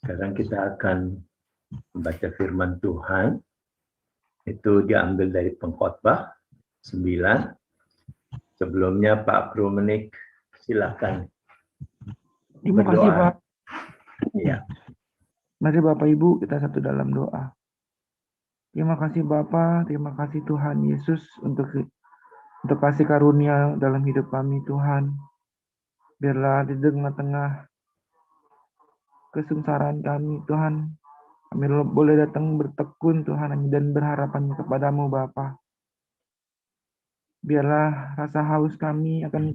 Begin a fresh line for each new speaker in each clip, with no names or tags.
Sekarang kita akan membaca firman Tuhan. Itu diambil dari Pengkhotbah 9. Sebelumnya Pak Promenik, silakan
Terima kasih
berdoa.
Pak.
Ya.
Mari Bapak Ibu kita satu dalam doa. Terima kasih Bapa, terima kasih Tuhan Yesus untuk kasih karunia dalam hidup kami Tuhan. Biarlah di tengah-tengah kesengsaraan kami Tuhan, kami boleh datang bertekun Tuhan dan berharapan kepadamu Bapa. Biarlah rasa haus kami akan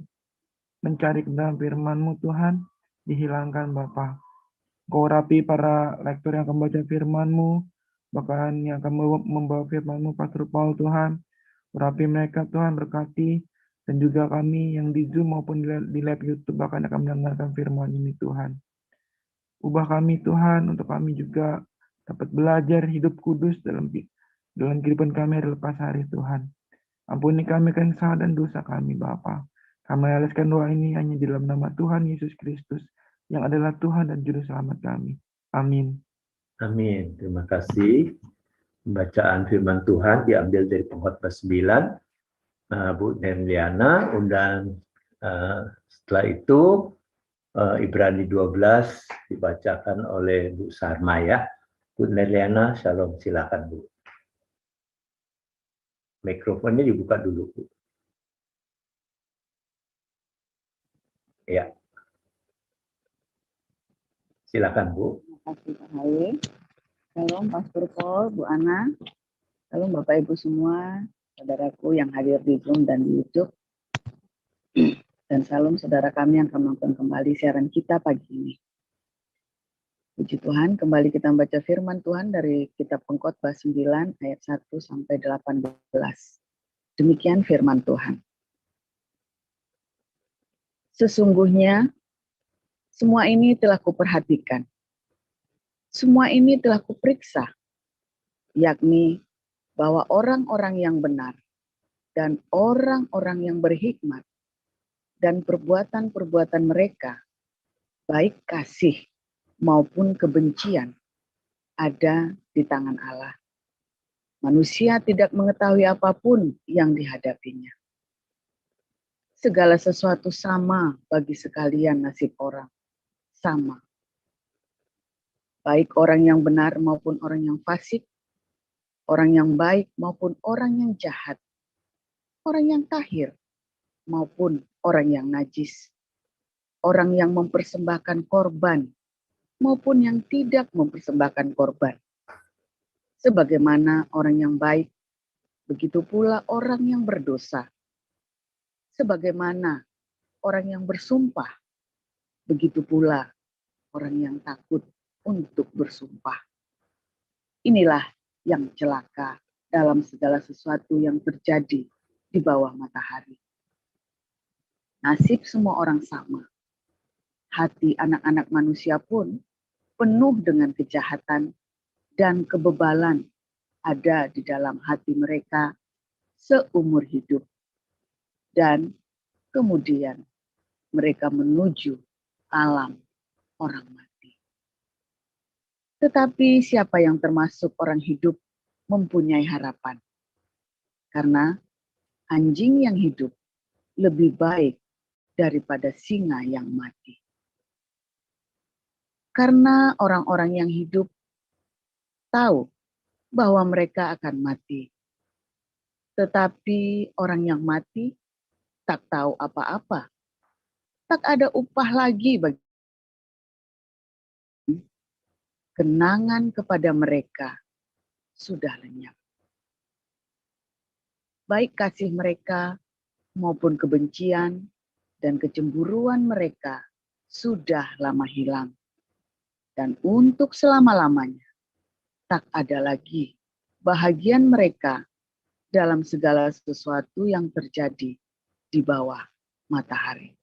mencari kebenaran firman-Mu Tuhan dihilangkan Bapa. Kau rapi para lektor yang akan baca firman-Mu, bahkan yang akan membawa firman-Mu Pastor Paul Tuhan. Rapi mereka Tuhan, berkati, dan juga kami yang di Zoom maupun di live YouTube bahkan akan mendengarkan firman ini Tuhan. Ubah kami Tuhan untuk kami juga dapat belajar hidup kudus dalam kehidupan kami lepas hari Tuhan. Ampuni kami akan salah dan dosa kami Bapa. Kami alaskan doa ini hanya di dalam nama Tuhan Yesus Kristus yang adalah Tuhan dan Juru Selamat kami. Amin.
Amin. Terima kasih. Pembacaan firman Tuhan diambil dari Pengkhotbah 9. Bu Nerliana, dan setelah itu Ibrani 12 dibacakan oleh Bu Sarma ya. Bu Nerliana, shalom, silakan Bu. Mikrofonnya dibuka dulu Bu. Ya. Silakan Bu.
Terima kasih Pak Halim. Shalom Pastor Paul, Bu Ana. Shalom Bapak Ibu semua, saudaraku yang hadir di Zoom dan di YouTube. Dan salam saudara kami yang akan menonton kembali siaran kita pagi ini. Puji Tuhan, kembali kita membaca firman Tuhan dari kitab Pengkhotbah 9 ayat 1 sampai 18. Demikian firman Tuhan. Sesungguhnya semua ini telah kuperhatikan. Semua ini telah kuperiksa, yakni bahwa orang-orang yang benar dan orang-orang yang berhikmat dan perbuatan-perbuatan mereka, baik kasih maupun kebencian, ada di tangan Allah. Manusia tidak mengetahui apapun yang dihadapinya. Segala sesuatu sama bagi sekalian nasib orang, sama. Baik orang yang benar maupun orang yang fasik, orang yang baik maupun orang yang jahat, orang yang tahir maupun orang yang najis, orang yang mempersembahkan korban maupun yang tidak mempersembahkan korban. Sebagaimana orang yang baik, begitu pula orang yang berdosa. Sebagaimana orang yang bersumpah, begitu pula orang yang takut untuk bersumpah. Inilah yang celaka dalam segala sesuatu yang terjadi di bawah matahari. Nasib semua orang sama. Hati anak-anak manusia pun penuh dengan kejahatan dan kebebalan ada di dalam hati mereka seumur hidup. Dan kemudian mereka menuju alam orang mati. Tetapi siapa yang termasuk orang hidup mempunyai harapan. Karena anjing yang hidup lebih baik daripada singa yang mati. Karena orang-orang yang hidup tahu bahwa mereka akan mati. Tetapi orang yang mati tak tahu apa-apa. Tak ada upah lagi bagi kenangan kepada mereka sudah lenyap. Baik kasih mereka maupun kebencian dan kecemburuan mereka sudah lama hilang. Dan untuk selama-lamanya tak ada lagi bahagian mereka dalam segala sesuatu yang terjadi di bawah matahari.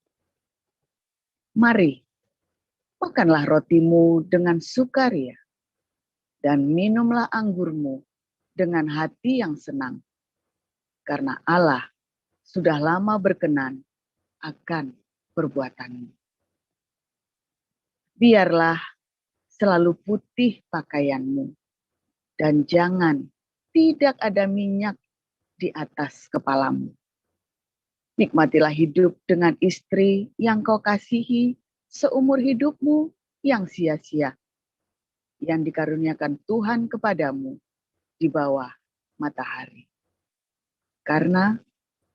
Mari, makanlah rotimu dengan sukaria, dan minumlah anggurmu dengan hati yang senang, karena Allah sudah lama berkenan akan perbuatanmu. Biarlah selalu putih pakaianmu, dan jangan tidak ada minyak di atas kepalamu. Nikmatilah hidup dengan istri yang kau kasihi seumur hidupmu yang sia-sia, yang dikaruniakan Tuhan kepadamu di bawah matahari. Karena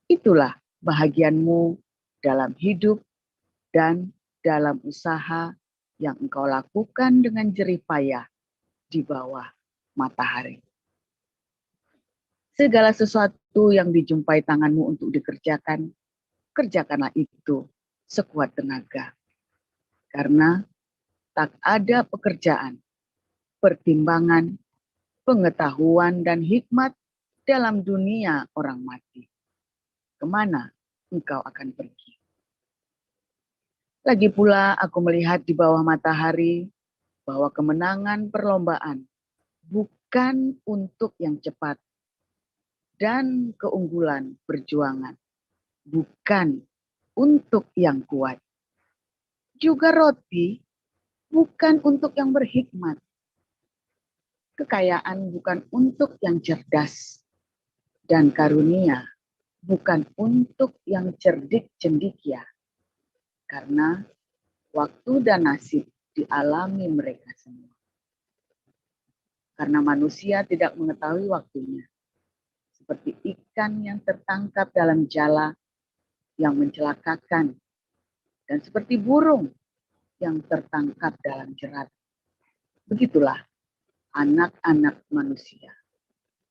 itulah bahagianmu dalam hidup dan dalam usaha yang engkau lakukan dengan jerih payah di bawah matahari. Segala sesuatu yang dijumpai tanganmu untuk dikerjakan, kerjakanlah itu sekuat tenaga. Karena tak ada pekerjaan, pertimbangan, pengetahuan, dan hikmat dalam dunia orang mati. Kemana engkau akan pergi? Lagi pula aku melihat di bawah matahari bahwa kemenangan perlombaan bukan untuk yang cepat, dan keunggulan perjuangan bukan untuk yang kuat. Juga roti bukan untuk yang berhikmat. Kekayaan bukan untuk yang cerdas. Dan karunia bukan untuk yang cerdik cendikia. Karena waktu dan nasib dialami mereka semua. Karena manusia tidak mengetahui waktunya. Seperti ikan yang tertangkap dalam jala yang mencelakakan, dan seperti burung yang tertangkap dalam jerat. Begitulah anak-anak manusia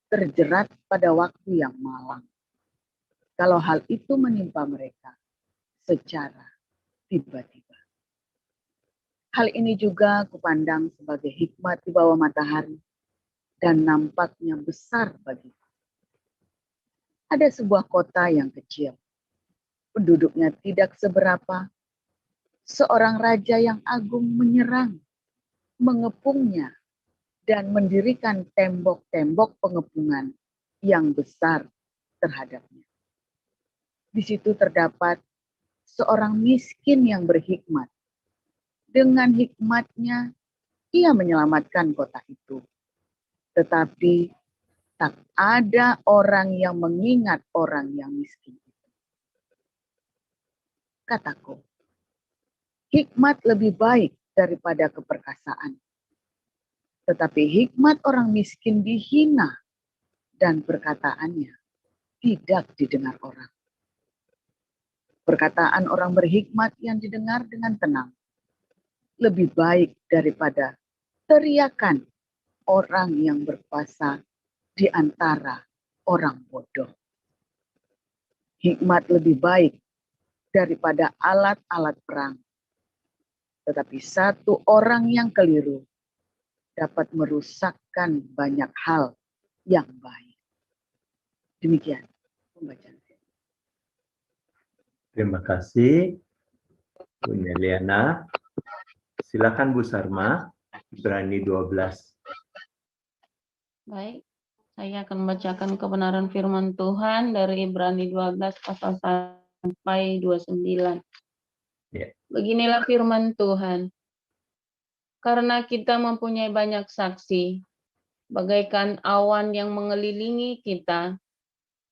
terjerat pada waktu yang malang. Kalau hal itu menimpa mereka secara tiba-tiba. Hal ini juga kupandang sebagai hikmat di bawah matahari dan nampaknya besar bagiku. Ada sebuah kota yang kecil, penduduknya tidak seberapa. Seorang raja yang agung menyerang, mengepungnya, dan mendirikan tembok-tembok pengepungan yang besar terhadapnya. Di situ terdapat seorang miskin yang berhikmat. Dengan hikmatnya, ia menyelamatkan kota itu. Tetapi tak ada orang yang mengingat orang yang miskin itu. Kataku, hikmat lebih baik daripada keperkasaan. Tetapi hikmat orang miskin dihina dan perkataannya tidak didengar orang. Perkataan orang berhikmat yang didengar dengan tenang lebih baik daripada teriakan orang yang berkuasa di antara orang bodoh. Hikmat lebih baik daripada alat-alat perang. Tetapi satu orang yang keliru dapat merusakkan banyak hal yang baik. Demikian pembacaan.
Terima kasih, Bu Neliana. Silakan Bu Sarma, Ibrani 12.
Baik, saya akan membacakan kebenaran firman Tuhan dari Ibrani 12 pasal 1 sampai 29.
Ya.
Beginilah firman Tuhan. Karena kita mempunyai banyak saksi, bagaikan awan yang mengelilingi kita,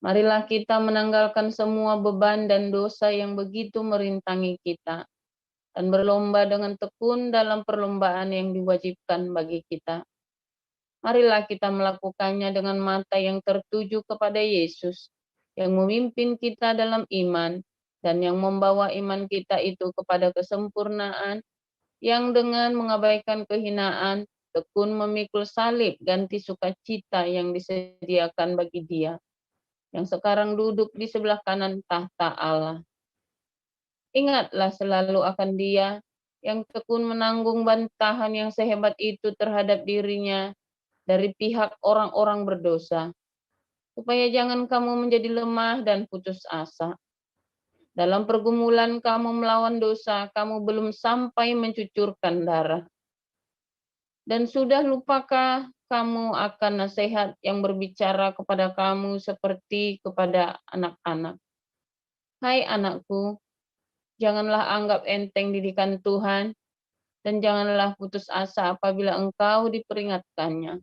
marilah kita menanggalkan semua beban dan dosa yang begitu merintangi kita, dan berlomba dengan tekun dalam perlombaan yang diwajibkan bagi kita. Marilah kita melakukannya dengan mata yang tertuju kepada Yesus, yang memimpin kita dalam iman, dan yang membawa iman kita itu kepada kesempurnaan, yang dengan mengabaikan kehinaan, tekun memikul salib ganti sukacita yang disediakan bagi Dia, yang sekarang duduk di sebelah kanan tahta Allah. Ingatlah selalu akan Dia, yang tekun menanggung bantahan yang sehebat itu terhadap dirinya, dari pihak orang-orang berdosa, supaya jangan kamu menjadi lemah dan putus asa. Dalam pergumulan kamu melawan dosa, kamu belum sampai mencucurkan darah. Dan sudah lupakah kamu akan nasihat yang berbicara kepada kamu seperti kepada anak-anak? Hai anakku, janganlah anggap enteng didikan Tuhan, dan janganlah putus asa apabila engkau diperingatkannya.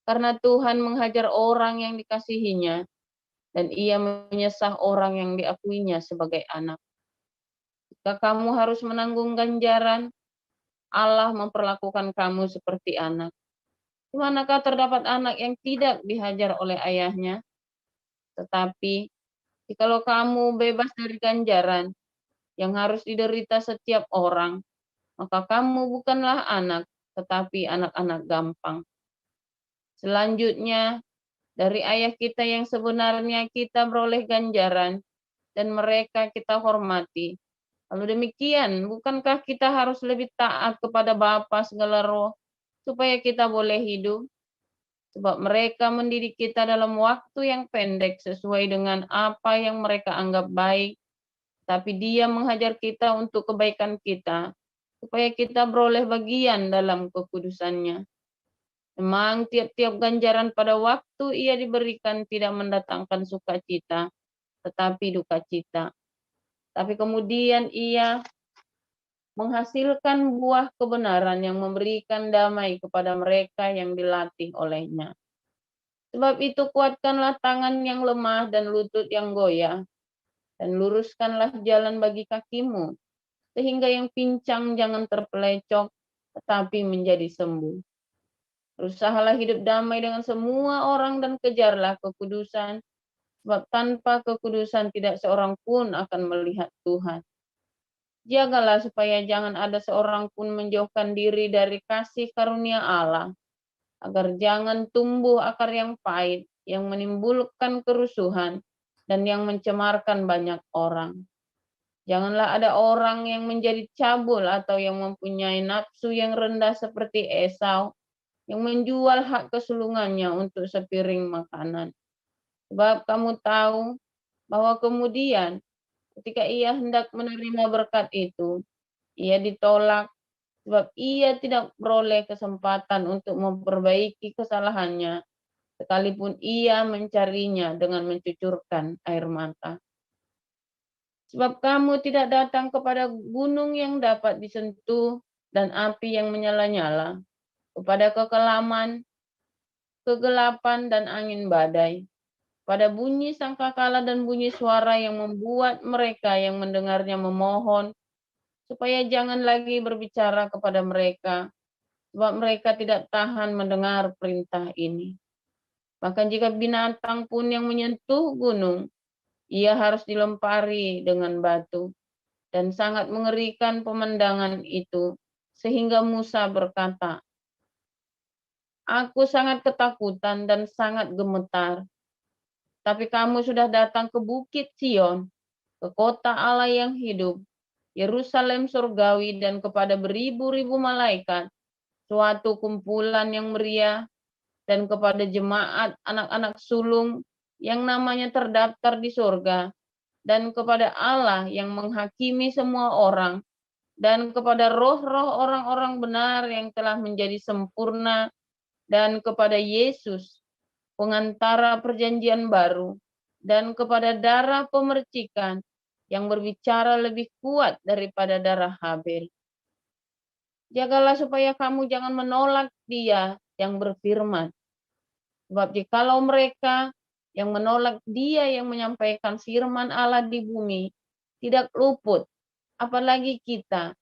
Karena Tuhan menghajar orang yang dikasihinya, dan ia menyesah orang yang diakuinya sebagai anak. Jika kamu harus menanggung ganjaran, Allah memperlakukan kamu seperti anak. Di manakah terdapat anak yang tidak dihajar oleh ayahnya? Tetapi, jikalau kamu bebas dari ganjaran yang harus diderita setiap orang, maka kamu bukanlah anak, tetapi anak-anak gampang. Selanjutnya, dari ayah kita yang sebenarnya kita beroleh ganjaran, dan mereka kita hormati. Lalu demikian, bukankah kita harus lebih taat kepada Bapa segala roh, supaya kita boleh hidup? Sebab mereka mendidik kita dalam waktu yang pendek sesuai dengan apa yang mereka anggap baik, tapi Dia menghajar kita untuk kebaikan kita, supaya kita beroleh bagian dalam kekudusannya. Memang tiap-tiap ganjaran pada waktu ia diberikan tidak mendatangkan sukacita, tetapi duka cita. Tapi kemudian ia menghasilkan buah kebenaran yang memberikan damai kepada mereka yang dilatih olehnya. Sebab itu kuatkanlah tangan yang lemah dan lutut yang goyah, dan luruskanlah jalan bagi kakimu, sehingga yang pincang jangan terpelecok, tetapi menjadi sembuh. Berusahalah hidup damai dengan semua orang dan kejarlah kekudusan, sebab tanpa kekudusan tidak seorang pun akan melihat Tuhan. Jagalah supaya jangan ada seorang pun menjauhkan diri dari kasih karunia Allah, agar jangan tumbuh akar yang pahit, yang menimbulkan kerusuhan, dan yang mencemarkan banyak orang. Janganlah ada orang yang menjadi cabul atau yang mempunyai nafsu yang rendah seperti Esau, yang menjual hak kesulungannya untuk sepiring makanan. Sebab kamu tahu bahwa kemudian ketika ia hendak menerima berkat itu, ia ditolak sebab ia tidak beroleh kesempatan untuk memperbaiki kesalahannya, sekalipun ia mencarinya dengan mencucurkan air mata. Sebab kamu tidak datang kepada gunung yang dapat disentuh dan api yang menyala-nyala, kepada kekelaman, kegelapan, dan angin badai, pada bunyi sangkakala dan bunyi suara yang membuat mereka yang mendengarnya memohon, supaya jangan lagi berbicara kepada mereka, sebab mereka tidak tahan mendengar perintah ini. Bahkan jika binatang pun yang menyentuh gunung, ia harus dilempari dengan batu. Dan sangat mengerikan pemandangan itu, sehingga Musa berkata, "Aku sangat ketakutan dan sangat gemetar. Tapi kamu sudah datang ke Bukit Sion, ke kota Allah yang hidup, Yerusalem surgawi, dan kepada beribu-ribu malaikat, suatu kumpulan yang meriah, dan kepada jemaat anak-anak sulung yang namanya terdaftar di surga, dan kepada Allah yang menghakimi semua orang, dan kepada roh-roh orang-orang benar yang telah menjadi sempurna, dan kepada Yesus, pengantara perjanjian baru, dan kepada darah pemercikan yang berbicara lebih kuat daripada darah Habel. Jagalah supaya kamu jangan menolak Dia yang berfirman. Sebab jikalau mereka yang menolak Dia yang menyampaikan firman Allah di bumi tidak luput, apalagi kita,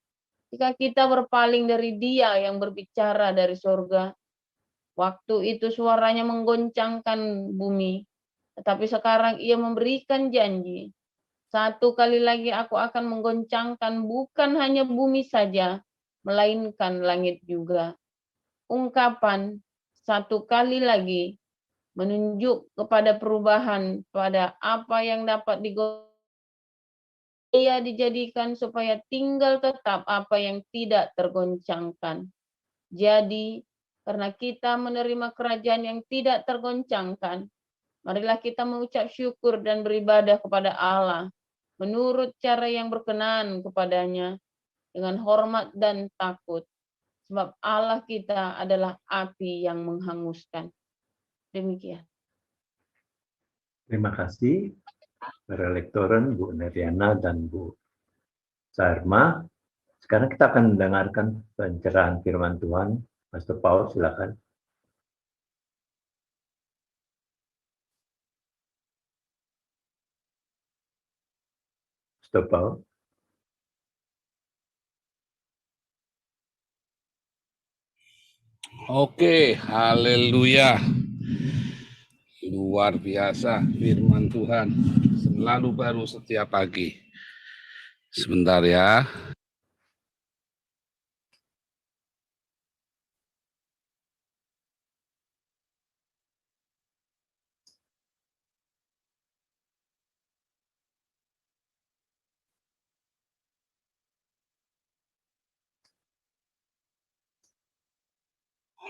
jika kita berpaling dari Dia yang berbicara dari surga. Waktu itu suaranya menggoncangkan bumi, tetapi sekarang ia memberikan janji. Satu kali lagi aku akan menggoncangkan bukan hanya bumi saja, melainkan langit juga. Ungkapan satu kali lagi menunjuk kepada perubahan pada apa yang dapat ia dijadikan supaya tinggal tetap apa yang tidak tergoncangkan. Jadi, karena kita menerima kerajaan yang tidak tergoncangkan, marilah kita mengucap syukur dan beribadah kepada Allah menurut cara yang berkenan kepadanya dengan hormat dan takut. Sebab Allah kita adalah api yang menghanguskan. Demikian.
Terima kasih para lektoren Bu Neriana dan Bu Sarma. Sekarang kita akan mendengarkan pencerahan firman Tuhan. Pastor Paul, silakan. Pastor Paul.
Oke, haleluya. Luar biasa firman Tuhan. Selalu baru setiap pagi. Sebentar ya.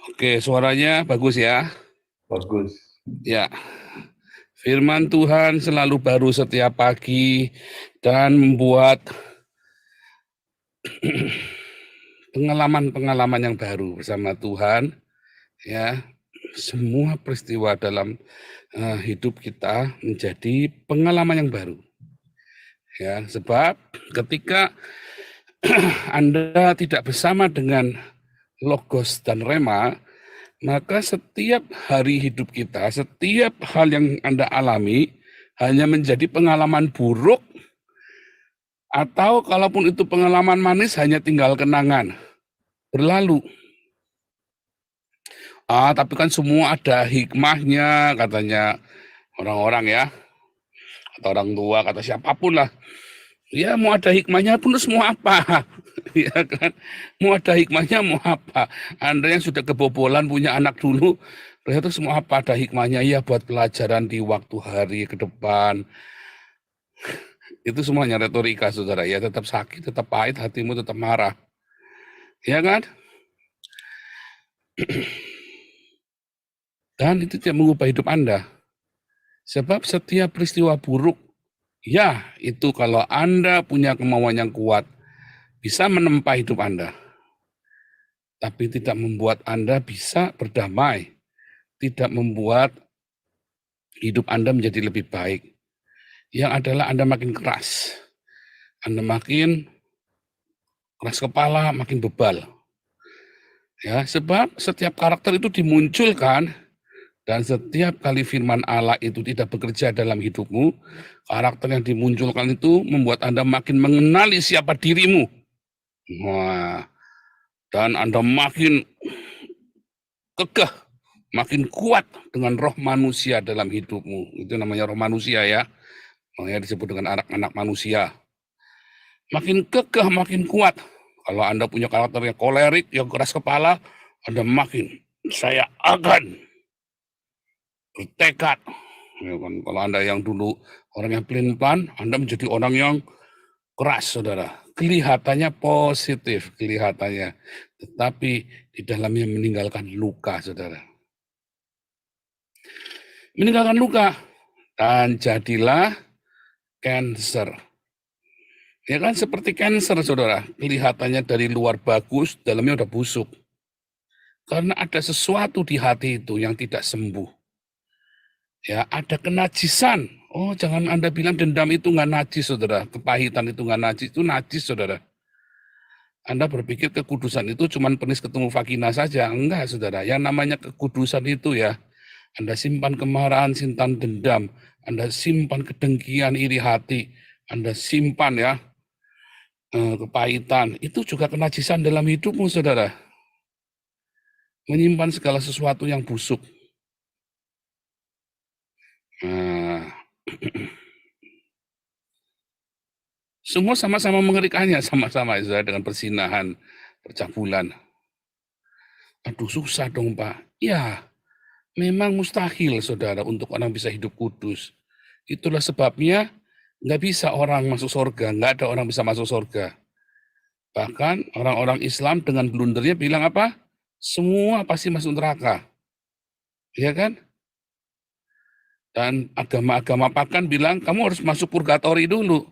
Oke, suaranya bagus ya.
Bagus.
Ya. Firman Tuhan selalu baru setiap pagi dan membuat pengalaman-pengalaman yang baru bersama Tuhan. Ya, semua peristiwa dalam hidup kita menjadi pengalaman yang baru. Ya, sebab ketika Anda tidak bersama dengan Logos dan Rema, maka setiap hari hidup kita, setiap hal yang Anda alami hanya menjadi pengalaman buruk, atau kalaupun itu pengalaman manis hanya tinggal kenangan, berlalu. Tapi kan semua ada hikmahnya, katanya orang-orang ya, atau orang tua, kata siapapun lah. Ya mau ada hikmahnya pun terus mau apa? Ya kan? Mau ada hikmahnya mau apa? Anda yang sudah kebobolan punya anak dulu, terus mau apa ada hikmahnya? Ya buat pelajaran di waktu hari ke depan. Itu semuanya retorika, saudara. Ya tetap sakit, tetap pahit, hatimu tetap marah. Ya kan? Dan itu tidak mengubah hidup Anda. Sebab setiap peristiwa buruk, ya itu kalau Anda punya kemauan yang kuat, bisa menempa hidup Anda. Tapi tidak membuat Anda bisa berdamai. Tidak membuat hidup Anda menjadi lebih baik. Yang adalah Anda makin keras. Anda makin keras kepala, makin bebal. Ya, sebab setiap karakter itu dimunculkan, dan setiap kali firman Allah itu tidak bekerja dalam hidupmu, karakter yang dimunculkan itu membuat Anda makin mengenali siapa dirimu. Wah, dan Anda makin kekeh, makin kuat dengan roh manusia dalam hidupmu. Itu namanya roh manusia ya. Makanya disebut dengan anak-anak manusia. Makin kekeh, makin kuat. Kalau Anda punya karakter yang kolerik, yang keras kepala, Anda makin, saya akan bertekad. Ya kan? Kalau Anda yang dulu orang yang pelin-pelan, Anda menjadi orang yang keras, saudara. Kelihatannya positif, kelihatannya. Tetapi di dalamnya meninggalkan luka, saudara. Meninggalkan luka. Dan jadilah cancer. Ya kan seperti cancer, saudara. Kelihatannya dari luar bagus, dalamnya udah busuk. Karena ada sesuatu di hati itu yang tidak sembuh. Ya, ada kenajisan. Oh, jangan Anda bilang dendam itu nggak najis, saudara. Kepahitan itu nggak najis, itu najis, saudara. Anda berpikir kekudusan itu cuma penis ketemu vagina saja. Enggak, saudara. Yang namanya kekudusan itu ya, Anda simpan kemarahan, simpan dendam. Anda simpan kedengkian, iri hati. Anda simpan ya, kepahitan. Itu juga kenajisan dalam hidupmu, saudara. Menyimpan segala sesuatu yang busuk. Semua sama-sama mengerikannya, sama-sama saudara, dengan persinahan, percabulan. Aduh susah dong Pak. Ya, memang mustahil saudara untuk orang bisa hidup kudus. Itulah sebabnya nggak bisa orang masuk surga, nggak ada orang bisa masuk surga. Bahkan orang-orang Islam dengan blundernya bilang apa? Semua pasti masuk neraka. Iya kan? Dan agama-agama pagan bilang kamu harus masuk purgatori dulu.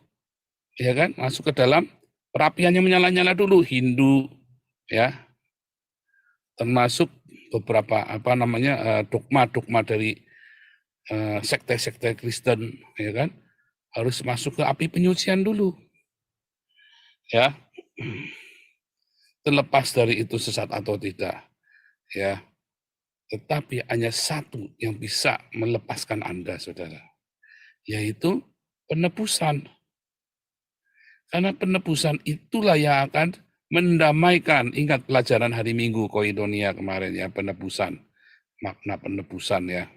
Ya kan, masuk ke dalam perapiannya menyala-nyala dulu. Hindu ya, termasuk beberapa dogma-dogma dari sekte-sekte Kristen, ya kan, harus masuk ke api penyucian dulu, ya. terlepas dari itu sesat atau tidak, ya. Tetapi hanya satu yang bisa melepaskan Anda, saudara, yaitu penebusan. Karena penebusan itulah yang akan mendamaikan. Ingat pelajaran hari Minggu Koinonia kemarin ya, penebusan. Makna penebusan ya.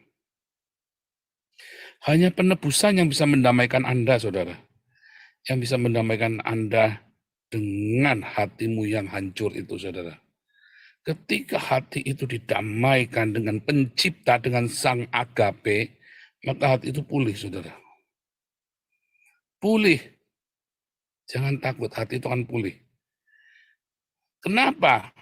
Hanya penebusan yang bisa mendamaikan Anda, saudara. Yang bisa mendamaikan Anda dengan hatimu yang hancur itu, saudara. Ketika hati itu didamaikan dengan pencipta, dengan sang agape, maka hati itu pulih, saudara. Pulih. Jangan takut, hati itu akan pulih. Kenapa?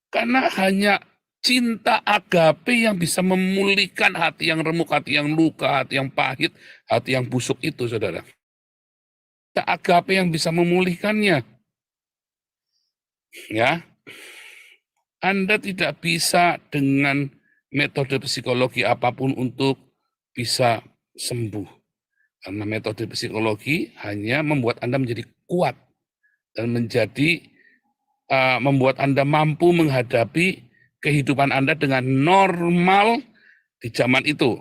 Karena hanya cinta agape yang bisa memulihkan hati yang remuk, hati yang luka, hati yang pahit, hati yang busuk itu, saudara. Cinta agape yang bisa memulihkannya. Ya, Anda tidak bisa dengan metode psikologi apapun untuk bisa sembuh. Karena metode psikologi hanya membuat Anda menjadi kuat dan menjadi membuat Anda mampu menghadapi kehidupan Anda dengan normal di zaman itu.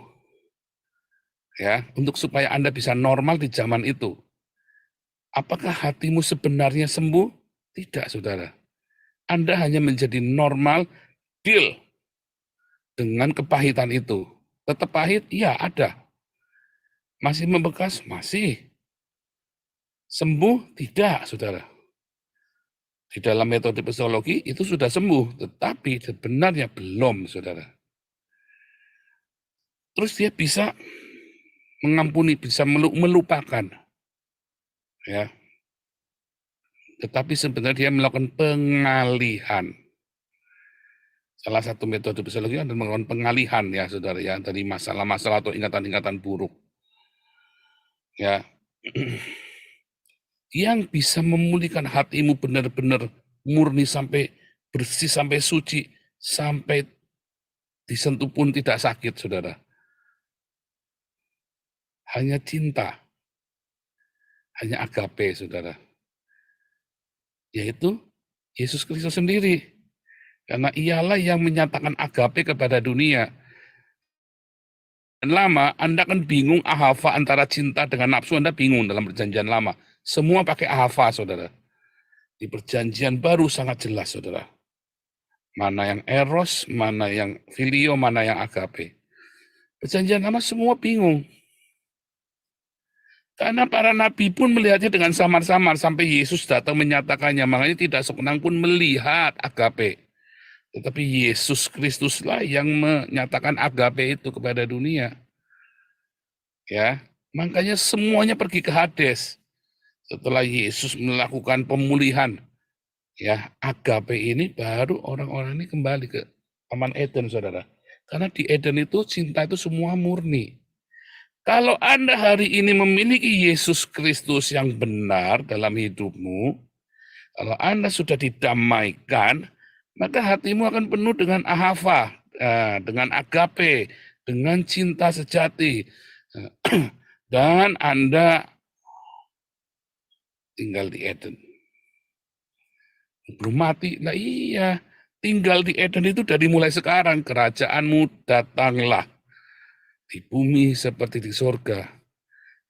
Ya, untuk supaya Anda bisa normal di zaman itu. Apakah hatimu sebenarnya sembuh? Tidak, saudara. Anda hanya menjadi normal, deal dengan kepahitan itu. Tetap pahit? Ya, ada. Masih membekas? Masih. Sembuh? Tidak, saudara. Di dalam metode psikologi itu sudah sembuh, tetapi sebenarnya belum, saudara. Terus dia bisa mengampuni, bisa melupakan. Ya. Tetapi sebenarnya dia melakukan pengalihan. Salah satu metode psikologi adalah melakukan pengalihan ya, saudara, ya, dari masalah-masalah atau ingatan-ingatan buruk. Ya. Yang bisa memulihkan hatimu benar-benar murni sampai bersih, sampai suci, sampai disentuh pun tidak sakit, saudara. Hanya cinta. Hanya agape, saudara. Yaitu Yesus Kristus sendiri. Karena ialah yang menyatakan agape kepada dunia. Dan lama, Anda kan bingung ahava antara cinta dengan nafsu, Anda bingung dalam perjanjian lama. Semua pakai ahava, saudara. Di perjanjian baru sangat jelas, saudara. Mana yang eros, mana yang filio, mana yang agape. Perjanjian lama semua bingung. Karena para nabi pun melihatnya dengan samar-samar sampai Yesus datang menyatakannya. Makanya tidak seorang pun melihat agape. Tetapi Yesus Kristuslah yang menyatakan agape itu kepada dunia. Ya, makanya semuanya pergi ke Hades. Setelah Yesus melakukan pemulihan, ya, agape ini baru orang-orang ini kembali ke Taman Eden, saudara. Karena di Eden itu cinta itu semua murni. Kalau Anda hari ini memiliki Yesus Kristus yang benar dalam hidupmu, kalau Anda sudah didamaikan, maka hatimu akan penuh dengan ahava, dengan agape, dengan cinta sejati. Dan Anda tinggal di Eden. Belum mati, nah iya. Tinggal di Eden itu dari mulai sekarang. Kerajaanmu datanglah di bumi seperti di surga.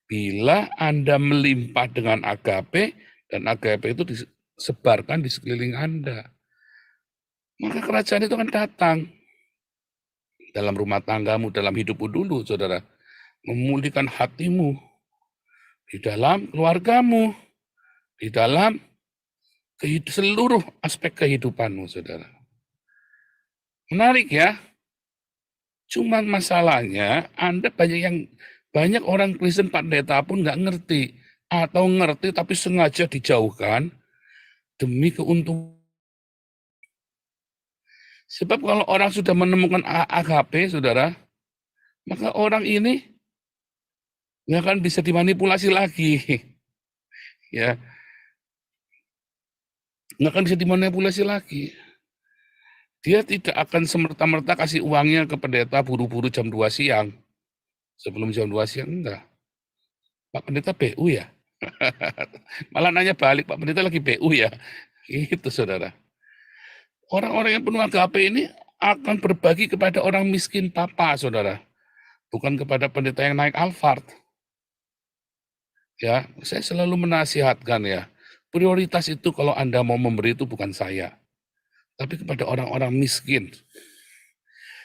Bila Anda melimpah dengan agape, dan agape itu disebarkan di sekeliling Anda, maka kerajaan itu akan datang. Dalam rumah tanggamu, dalam hidupmu dulu, saudara. Memulihkan hatimu. Di dalam keluargamu. Di dalam seluruh aspek kehidupanmu, saudara. Menarik ya. Cuman masalahnya Anda banyak orang Kristen pendeta pun nggak ngerti, atau ngerti tapi sengaja dijauhkan demi keuntungan. Sebab kalau orang sudah menemukan agape, saudara, maka orang ini nggak akan bisa dimanipulasi lagi, ya, nggak akan bisa dimanipulasi lagi. Dia tidak akan semerta-merta kasih uangnya ke pendeta buru-buru jam 2 siang. Sebelum jam 2 siang, enggak. Pak Pendeta BU ya? Malah nanya balik, Pak Pendeta lagi BU ya? Gitu, saudara. Orang-orang yang penuh agape ini akan berbagi kepada orang miskin papa, saudara. Bukan kepada pendeta yang naik Alphard. Ya, saya selalu menasihatkan ya, prioritas itu kalau Anda mau memberi itu bukan saya, tapi kepada orang-orang miskin.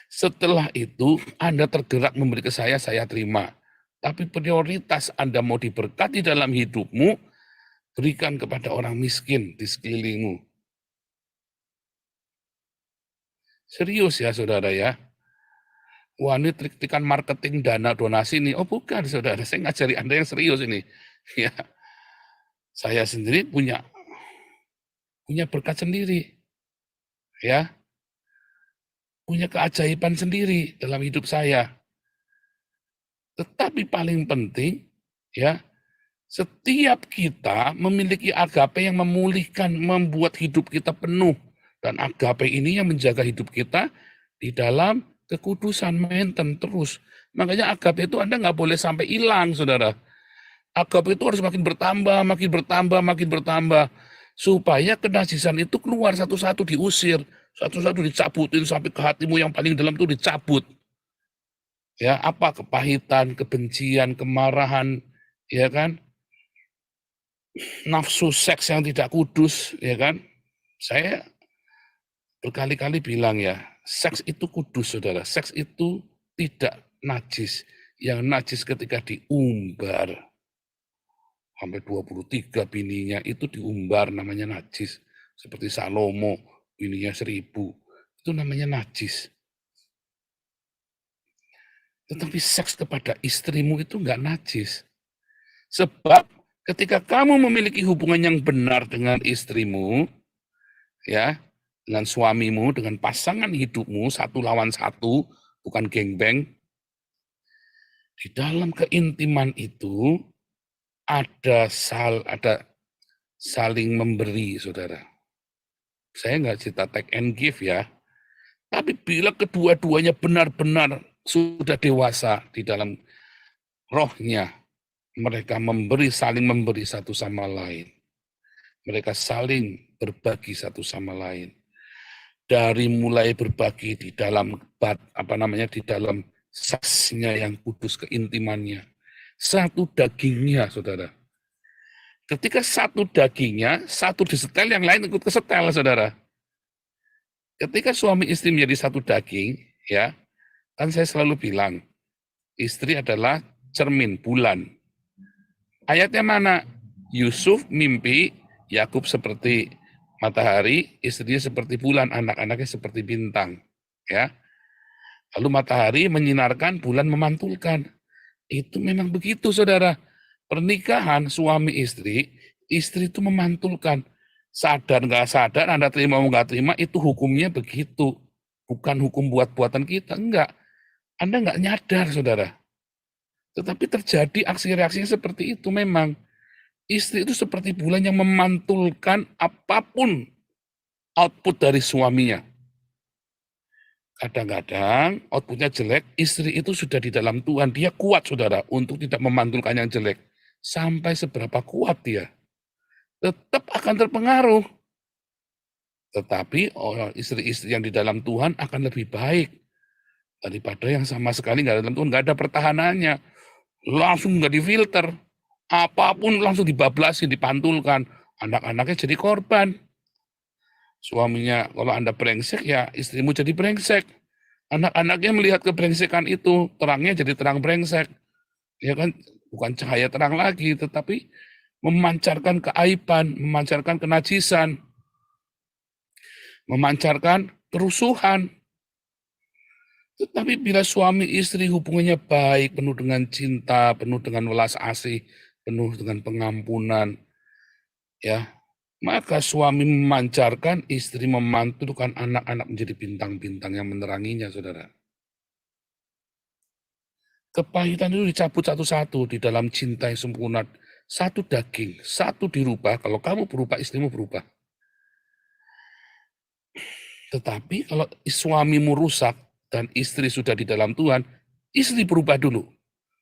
Setelah itu Anda tergerak memberi ke saya terima. Tapi prioritas Anda mau diberkati dalam hidupmu, berikan kepada orang miskin di sekelilingmu. Serius ya saudara ya. Wah ini trik-trikan marketing dana donasi nih. Oh bukan saudara, saya ngajari Anda yang serius ini. Ya, saya sendiri punya berkat sendiri. Ya, punya keajaiban sendiri dalam hidup saya. Tetapi paling penting, ya, setiap kita memiliki agape yang memulihkan, membuat hidup kita penuh. Dan agape ini yang menjaga hidup kita di dalam kekudusan, maintain terus. Makanya agape itu Anda nggak boleh sampai hilang, saudara. Agape itu harus makin bertambah, makin bertambah, makin bertambah. Supaya kenajisan itu keluar satu-satu diusir, satu-satu dicabutin sampai ke hatimu yang paling dalam itu dicabut. Ya, apa kepahitan, kebencian, kemarahan, ya kan? Nafsu seks yang tidak kudus, ya kan? Saya berkali-kali bilang ya, seks itu kudus, saudara. Seks itu tidak najis. Yang najis ketika diumbar. Sampai 23 bininya itu diumbar namanya najis. Seperti Salomo, bininya 1000. Itu namanya najis. Tetapi seks kepada istrimu itu enggak najis. Sebab ketika kamu memiliki hubungan yang benar dengan istrimu, ya, dengan suamimu, dengan pasangan hidupmu, 1 lawan 1, bukan gengbeng. Di dalam keintiman itu ada saling memberi, saudara. Saya nggak cerita take and give ya, tapi bila kedua-duanya benar-benar sudah dewasa di dalam rohnya, mereka saling memberi satu sama lain. Mereka saling berbagi satu sama lain. Dari mulai berbagi di dalam di dalam saksinya yang kudus, keintimannya. Satu dagingnya, saudara. Ketika satu dagingnya, satu disetel, yang lain ikut kesetel, saudara. Ketika suami istri menjadi satu daging, ya, kan saya selalu bilang, istri adalah cermin, bulan. Ayatnya mana? Yusuf mimpi, Yakub seperti matahari, istrinya seperti bulan, anak-anaknya seperti bintang. Ya. Lalu matahari menyinarkan, bulan memantulkan. Itu memang begitu, saudara. Pernikahan suami istri itu memantulkan. Sadar nggak sadar, Anda terima nggak terima, itu hukumnya begitu. Bukan hukum buat-buatan kita, enggak. Anda nggak nyadar, saudara. Tetapi terjadi aksi reaksinya seperti itu memang. Istri itu seperti bulan yang memantulkan apapun output dari suaminya. Kadang-kadang outputnya jelek, istri itu sudah di dalam Tuhan. Dia kuat, saudara, untuk tidak memantulkan yang jelek. Sampai seberapa kuat dia. Tetap akan terpengaruh. Tetapi istri-istri yang di dalam Tuhan akan lebih baik daripada yang sama sekali nggak ada dalam Tuhan, nggak ada pertahanannya. Langsung nggak difilter. Apapun langsung dibablasin, dipantulkan. Anak-anaknya jadi korban. Suaminya, kalau Anda brengsek, ya istrimu jadi brengsek. Anak-anaknya melihat kebrengsekan itu, terangnya jadi terang brengsek. Ya kan, bukan cahaya terang lagi, tetapi memancarkan keaiban, memancarkan kenajisan, memancarkan kerusuhan. Tetapi bila suami istri hubungannya baik, penuh dengan cinta, penuh dengan welas asih, penuh dengan pengampunan, ya, maka suami memancarkan, istri memantulkan, anak-anak menjadi bintang-bintang yang meneranginya, saudara. Kepahitan itu dicabut satu-satu di dalam cinta yang sempurna. Satu daging, satu dirubah. Kalau kamu berubah, istrimu berubah. Tetapi kalau suamimu rusak dan istri sudah di dalam Tuhan, istri berubah dulu.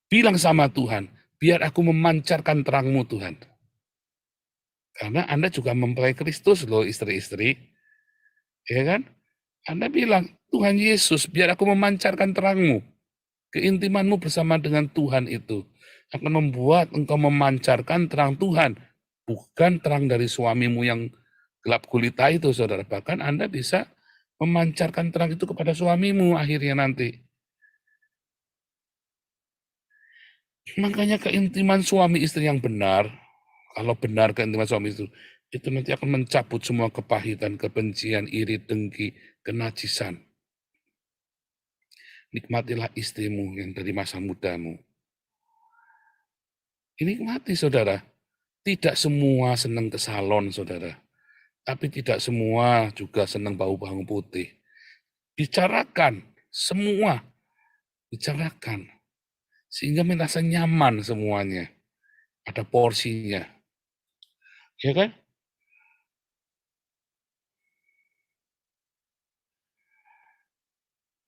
Bilang sama Tuhan, biar aku memancarkan terangmu, Tuhan. Karena Anda juga mempelai Kristus loh, istri-istri. Ya kan? Anda bilang, Tuhan Yesus, biar aku memancarkan terangmu. Keintimanmu bersama dengan Tuhan itu akan membuat engkau memancarkan terang Tuhan. Bukan terang dari suamimu yang gelap gulita itu, saudara. Bahkan Anda bisa memancarkan terang itu kepada suamimu akhirnya nanti. Makanya keintiman suami istri yang benar, kalau benar keintiman suami itu nanti akan mencabut semua kepahitan, kebencian, iri, dengki, kenajisan. Nikmatilah istrimu yang dari masa mudamu. Dinikmati, saudara. Tidak semua senang ke salon, saudara. Tapi tidak semua juga senang bau bawang putih. Bicarakan, semua. Bicarakan. Sehingga merasa nyaman semuanya. Ada porsinya. Ya kan?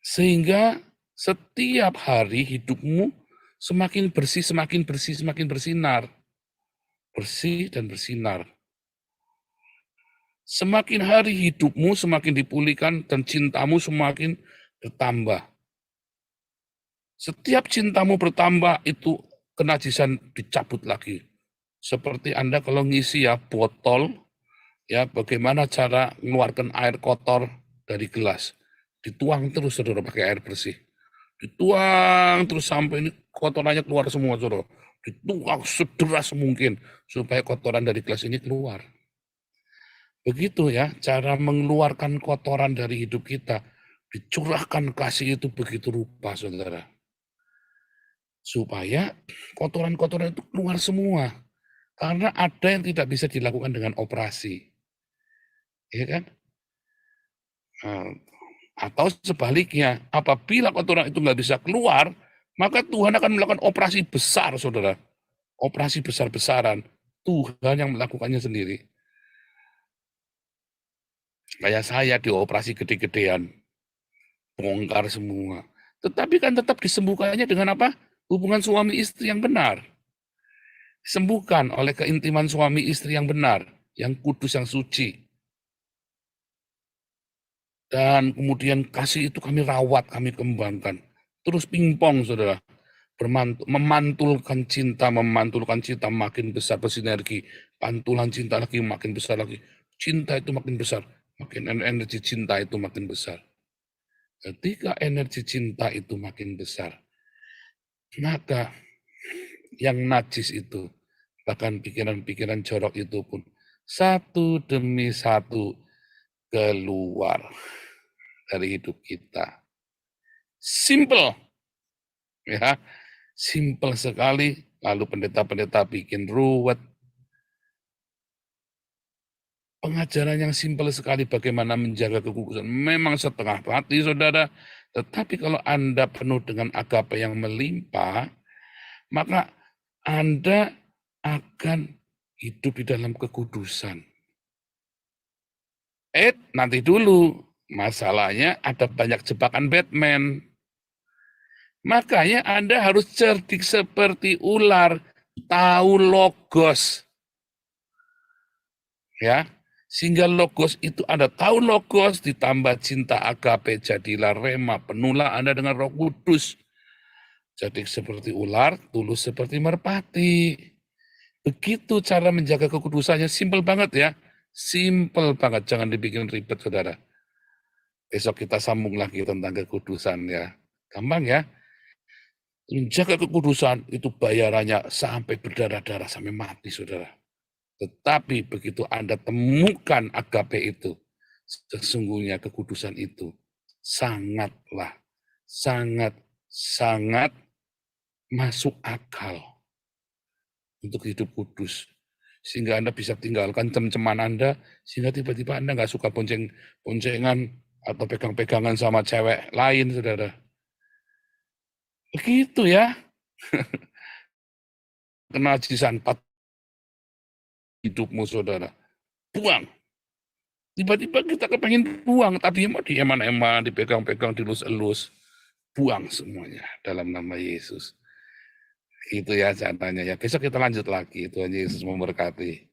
Sehingga setiap hari hidupmu semakin bersih, semakin bersih, semakin bersinar. Bersih dan bersinar. Semakin hari hidupmu semakin dipulihkan dan cintamu semakin bertambah. Setiap cintamu bertambah itu kenajisan dicabut lagi. Seperti Anda kalau ngisi ya botol, ya bagaimana cara mengeluarkan air kotor dari gelas. Dituang terus, saudara, pakai air bersih. Dituang terus sampai ini kotorannya keluar semua, saudara. Dituang sederas mungkin supaya kotoran dari gelas ini keluar. Begitu ya, cara mengeluarkan kotoran dari hidup kita. Dicurahkan kasih itu begitu rupa, saudara. Supaya kotoran-kotoran itu keluar semua. Karena ada yang tidak bisa dilakukan dengan operasi. Ya kan? Atau sebaliknya, apabila kotoran itu nggak bisa keluar, maka Tuhan akan melakukan operasi besar, saudara. Operasi besar-besaran. Tuhan yang melakukannya sendiri. Kayak saya dioperasi gede-gedean. Bongkar semua. Tetapi kan tetap disembuhkannya dengan apa? Hubungan suami istri yang benar. Disembuhkan oleh keintiman suami istri yang benar, yang kudus, yang suci. Dan kemudian kasih itu kami rawat, kami kembangkan. Terus pingpong, saudara. Memantulkan cinta makin besar, bersinergi. Pantulan cinta lagi makin besar lagi. Cinta itu makin besar. Makin energi cinta itu makin besar. Ketika energi cinta itu makin besar, maka yang najis itu, bahkan pikiran-pikiran jorok itu pun, satu demi satu keluar dari hidup kita. Simple. Ya, simple sekali. Lalu pendeta-pendeta bikin ruwet. Pengajaran yang simpel sekali bagaimana menjaga kekudusan. Memang setengah mati, saudara. Tetapi kalau Anda penuh dengan agape yang melimpah, maka Anda akan hidup di dalam kekudusan. Nanti dulu. Masalahnya ada banyak jebakan Batman. Makanya Anda harus cerdik seperti ular, tahu logos. Ya. Sehingga logos itu Anda tahu logos, ditambah cinta agape, jadilah rema, penuhlah Anda dengan Roh Kudus. Jadi seperti ular, tulus seperti merpati. Begitu cara menjaga kekudusannya, simpel banget ya. Simpel banget, jangan dibikin ribet, saudara. Besok kita sambung lagi tentang kekudusan ya. Gampang ya. Menjaga kekudusan itu bayarannya sampai berdarah-darah, sampai mati, saudara. Tetapi begitu Anda temukan agape itu, sesungguhnya kekudusan itu sangat masuk akal untuk hidup kudus. Sehingga Anda bisa tinggalkan cem-ceman Anda, sehingga tiba-tiba Anda nggak suka boncengan atau pegang-pegangan sama cewek lain, saudara. Begitu ya. Kenajisan hidupmu, saudara. Buang. Tiba-tiba kita kepengen buang, tapi mau dieman-eman, dipegang-pegang, dilus-elus. Buang semuanya dalam nama Yesus. Itu ya caranya ya. Besok kita lanjut lagi. Tuhan Yesus memberkati.